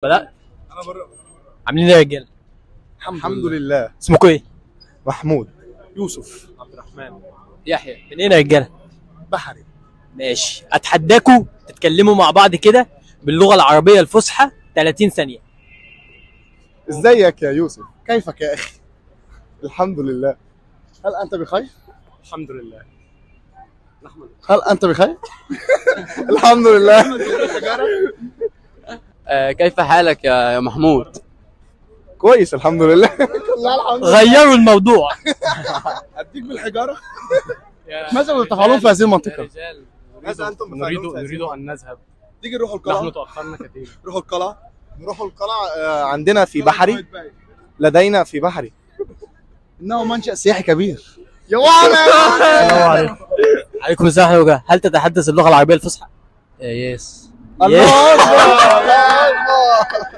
بدأت. انا بره. عاملين ايه يا رجاله؟ الحمد لله. اسمكم ايه؟ محمود. يوسف. عبد الرحمن. يحيى. منين يا رجاله؟ بحري. ماشي، اتحداكوا تتكلموا مع بعض كده باللغه العربيه الفصحى 30 ثانيه. ازيك يا يوسف؟ كيفك يا اخي؟ الحمد لله. هل انت بخير؟ الحمد لله. هل انت بخير؟ الحمد لله. كيف حالك يا محمود؟ كويس الحمد لله. لا الحمد لله. غيروا الموضوع. اديك بالحجاره. ماذا تفعلون في هذه المنطقه؟ ماذا انتم نريد ان نذهب. تيجي نروح القلعه. نحن تاخرنا كثيرا. نروح القلعه. نروح القلعه. عندنا في بحري. لدينا في بحري. انه منشأ سياحي كبير. يا السلام عليكم. عليكم السلام ورحمه الله. هل تتحدث اللغه العربيه الفصحى؟ يس. الله اكبر. الله اكبر.